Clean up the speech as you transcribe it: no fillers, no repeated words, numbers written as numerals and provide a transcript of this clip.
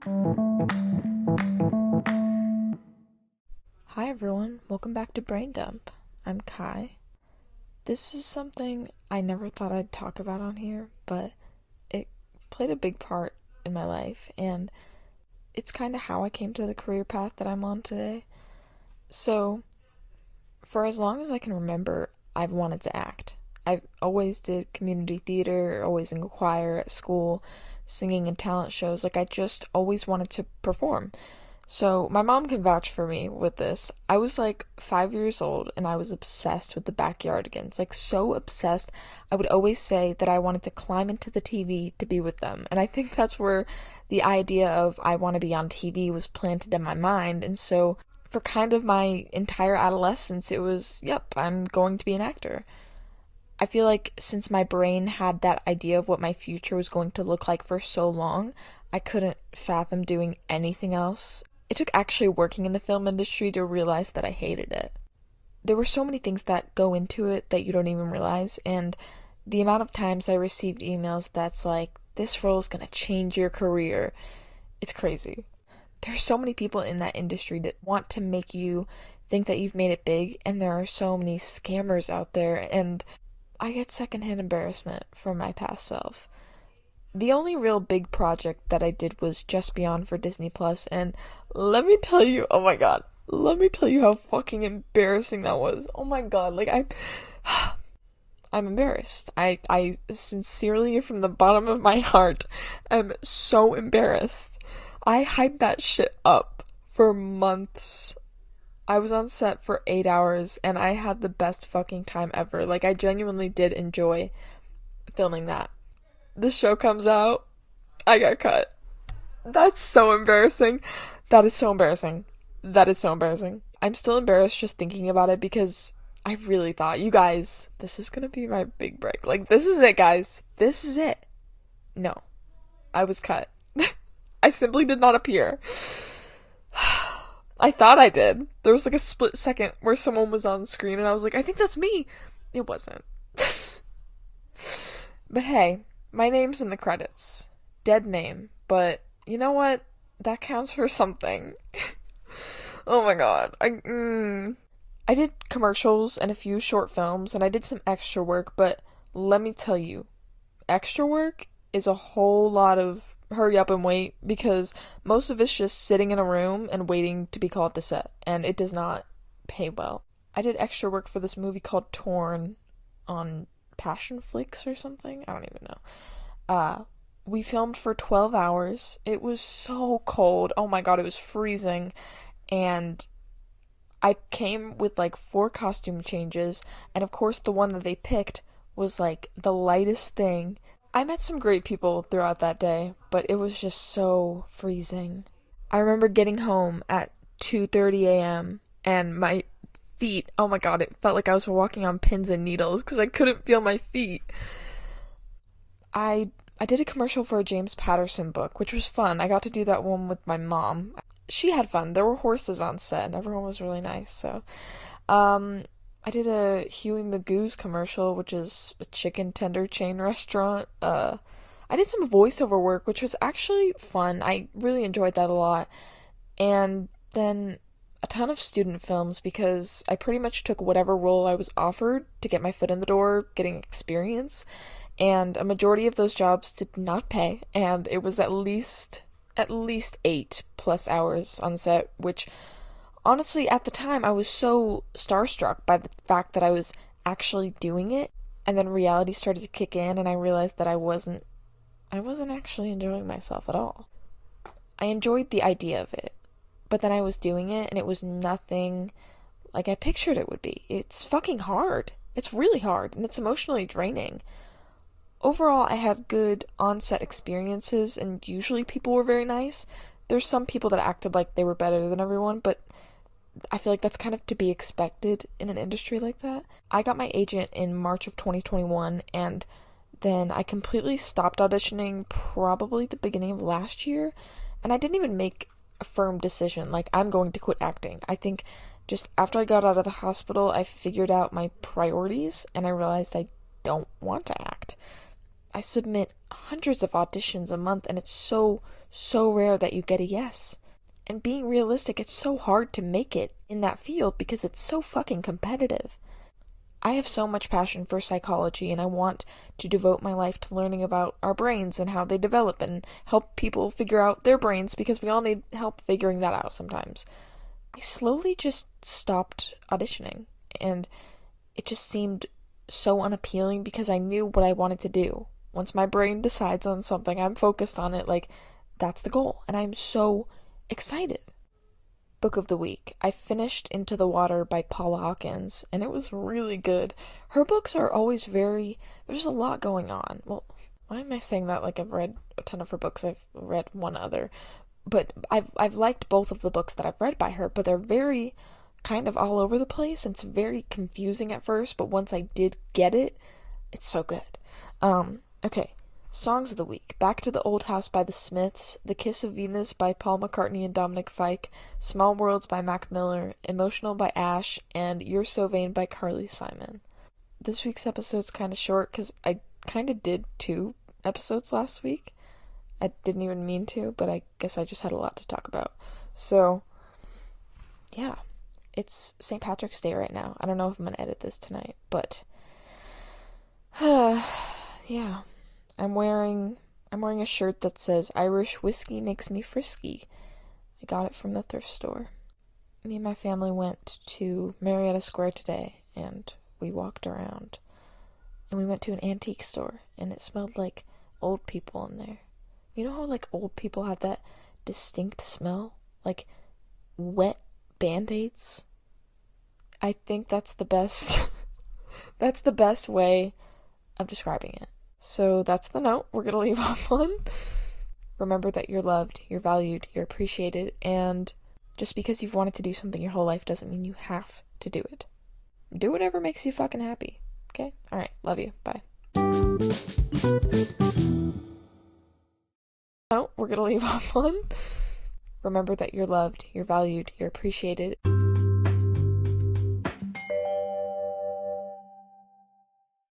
Hi everyone, welcome back to Brain Dump. I'm Kai. This is something I never thought I'd talk about on here, but it played a big part in my life, and it's kind of how I came to the career path that I'm on today. So, for as long as I can remember, I've wanted to act. I always did community theater, always in choir at school, singing in talent shows. Like, I just always wanted to perform. So, my mom can vouch for me with this. I was like 5 years old and I was obsessed with the Backyardigans. Like, so obsessed, I would always say that I wanted to climb into the TV to be with them. And I think that's where the idea of I want to be on TV was planted in my mind. And so, for kind of my entire adolescence, it was, yep, I'm going to be an actor. I feel like since my brain had that idea of what my future was going to look like for so long, I couldn't fathom doing anything else. It took actually working in the film industry to realize that I hated it. There were so many things that go into it that you don't even realize, and the amount of times I received emails that's like, this role is gonna change your career, it's crazy. There's so many people in that industry that want to make you think that you've made it big, and there are so many scammers out there, and I get secondhand embarrassment from my past self. The only real big project that I did was Just Beyond for Disney Plus, and let me tell you, oh my god, let me tell you how fucking embarrassing that was. Oh my god, like I'm embarrassed. I sincerely, from the bottom of my heart, am so embarrassed. I hyped that shit up for months. I was on set for 8 hours and I had the best fucking time ever. Like, I genuinely did enjoy filming that. The show comes out, I got cut. That's so embarrassing. That is so embarrassing. That is so embarrassing. I'm still embarrassed just thinking about it because I really thought, you guys, this is gonna be my big break. Like, this is it, guys. This is it. No. I was cut. I simply did not appear. I thought I did. There was like a split second where someone was on screen and I was like, I think that's me. It wasn't. But hey, my name's in the credits. Dead name. But you know what? That counts for something. Oh my god. I did commercials and a few short films and I did some extra work, but let me tell you, extra work is a whole lot of hurry up and wait because most of it's just sitting in a room and waiting to be called to set, and it does not pay well. I did extra work for this movie called Torn on Passion Flix or something. I don't even know. We filmed for 12 hours. It was so cold. Oh my god, it was freezing. And I came with like 4 costume changes, and of course the one that they picked was like the lightest thing. I met some great people throughout that day, but it was just so freezing. I remember getting home at 2:30 a.m. and my feet, oh my god, it felt like I was walking on pins and needles because I couldn't feel my feet. I did a commercial for a James Patterson book, which was fun. I got to do that one with my mom. She had fun. There were horses on set and everyone was really nice, so I did a Huey Magoo's commercial, which is a chicken tender chain restaurant. I did some voiceover work, which was actually fun. I really enjoyed that a lot. And then a ton of student films because I pretty much took whatever role I was offered to get my foot in the door, getting experience. And a majority of those jobs did not pay, and it was at least 8+ hours on set, which honestly, at the time, I was so starstruck by the fact that I was actually doing it, and then reality started to kick in, and I realized that I wasn't actually enjoying myself at all. I enjoyed the idea of it, but then I was doing it, and it was nothing like I pictured it would be. It's fucking hard. It's really hard, and it's emotionally draining. Overall, I had good on-set experiences, and usually people were very nice. There's some people that acted like they were better than everyone, but I feel like that's kind of to be expected in an industry like that. I got my agent in March of 2021, and then I completely stopped auditioning probably the beginning of last year, and I didn't even make a firm decision, like, I'm going to quit acting. I think just after I got out of the hospital, I figured out my priorities, and I realized I don't want to act. I submit hundreds of auditions a month, and it's so so rare that you get a yes. And being realistic, it's so hard to make it in that field because it's so fucking competitive. I have so much passion for psychology, and I want to devote my life to learning about our brains and how they develop and help people figure out their brains, because we all need help figuring that out sometimes. I slowly just stopped auditioning, and it just seemed so unappealing because I knew what I wanted to do. Once my brain decides on something, I'm focused on it, like, that's the goal, and I'm so excited. Book of the week. I finished Into the Water by Paula Hawkins, and it was really good. Her books are always there's a lot going on. Well, why am I saying that like I've read a ton of her books? I've read one other. But I've liked both of the books that I've read by her, but they're very kind of all over the place, and it's very confusing at first, but once I did get it, it's so good. Okay. Songs of the week. Back to the Old House by the Smiths, The Kiss of Venus by Paul McCartney and Dominic Fike, Small Worlds by Mac Miller, Emotional by Ash, and You're So Vain by Carly Simon. This week's episode's kind of short because I kind of did 2 episodes last week. I didn't even mean to, but I guess I just had a lot to talk about. So, yeah. It's St. Patrick's Day right now. I don't know if I'm going to edit this tonight, but yeah. I'm wearing a shirt that says Irish whiskey makes me frisky. I got it from the thrift store. Me and my family went to Marietta Square today, and we walked around. And we went to an antique store, and it smelled like old people in there. You know how like old people have that distinct smell? Like wet Band-Aids? I think that's the best that's the best way of describing it. So that's the note we're going to leave off on. Remember that you're loved, you're valued, you're appreciated, and just because you've wanted to do something your whole life doesn't mean you have to do it. Do whatever makes you fucking happy. Okay? Alright, love you. Bye. Note we're going to leave off on. Remember that you're loved, you're valued, you're appreciated.